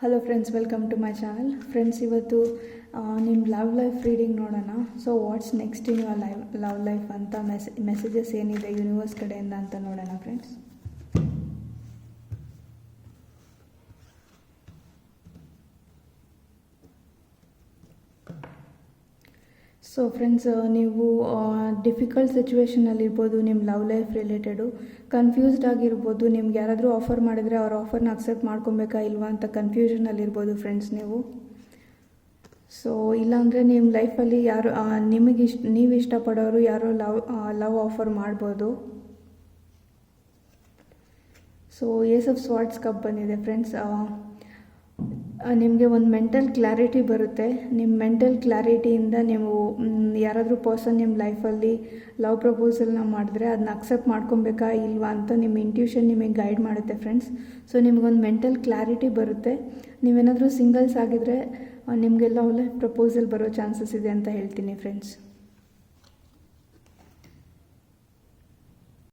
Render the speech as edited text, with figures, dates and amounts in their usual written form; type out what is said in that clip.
Hello friends, welcome to my channel. Friends, ಇವತ್ತು ನಿಮ್ಮ love life reading ನೋಡೋಣ. So what's next in your love life ಅಂತ messages ಏನಿದೆ universe ಕಡೆಯಿಂದ ಅಂತ ನೋಡೋಣ ಫ್ರೆಂಡ್ಸ್. ಸೊ ಫ್ರೆಂಡ್ಸ್, ನೀವು ಡಿಫಿಕಲ್ಟ್ ಸಿಚುವೇಷನಲ್ಲಿರ್ಬೋದು, ನಿಮ್ಮ ಲವ್ ಲೈಫ್ ರಿಲೇಟೆಡು ಕನ್ಫ್ಯೂಸ್ಡ್ ಆಗಿರ್ಬೋದು. ನಿಮ್ಗೆ ಯಾರಾದರೂ ಆಫರ್ ಮಾಡಿದರೆ ಅವ್ರ ಆಫರ್ನ ಅಕ್ಸೆಪ್ಟ್ ಮಾಡ್ಕೊಬೇಕಾ ಇಲ್ವಾ ಅಂತ ಕನ್ಫ್ಯೂಷನಲ್ಲಿರ್ಬೋದು ಫ್ರೆಂಡ್ಸ್ ನೀವು. ಸೊ ಇಲ್ಲಾಂದರೆ ನಿಮ್ಮ ಲೈಫಲ್ಲಿ ಯಾರು ನೀವು ಇಷ್ಟಪಡೋರು ಯಾರೋ ಲವ್ ಆಫರ್ ಮಾಡ್ಬೋದು. ಸೊ ಏಸ್ ಆಫ್ ಸ್ವಾರ್ಡ್ಸ್ ಕಪ್ ಬಂದಿದೆ ಫ್ರೆಂಡ್ಸ್. ನಿಮಗೆ ಒಂದು ಮೆಂಟಲ್ ಕ್ಲಾರಿಟಿ ಬರುತ್ತೆ. ನಿಮ್ಮ ಮೆಂಟಲ್ ಕ್ಲಾರಿಟಿಯಿಂದ ನೀವು ಯಾರಾದರೂ ಪರ್ಸನ್ ನಿಮ್ಮ ಲೈಫಲ್ಲಿ ಲವ್ ಪ್ರಪೋಸಲ್ನ ಮಾಡಿದ್ರೆ ಅದನ್ನ ಅಕ್ಸೆಪ್ಟ್ ಮಾಡ್ಕೊಬೇಕಾ ಇಲ್ವಾ ಅಂತ ನಿಮ್ಮ ಇಂಟ್ಯೂಷನ್ ನಿಮಗೆ ಗೈಡ್ ಮಾಡುತ್ತೆ ಫ್ರೆಂಡ್ಸ್. ಸೊ ನಿಮಗೊಂದು ಮೆಂಟಲ್ ಕ್ಲಾರಿಟಿ ಬರುತ್ತೆ. ನೀವೇನಾದರೂ ಸಿಂಗಲ್ಸ್ ಆಗಿದ್ದರೆ ನಿಮಗೆ ಲವ್ ಲೈಫ್ ಪ್ರಪೋಸಲ್ ಬರೋ ಚಾನ್ಸಸ್ ಇದೆ ಅಂತ ಹೇಳ್ತೀನಿ ಫ್ರೆಂಡ್ಸ್.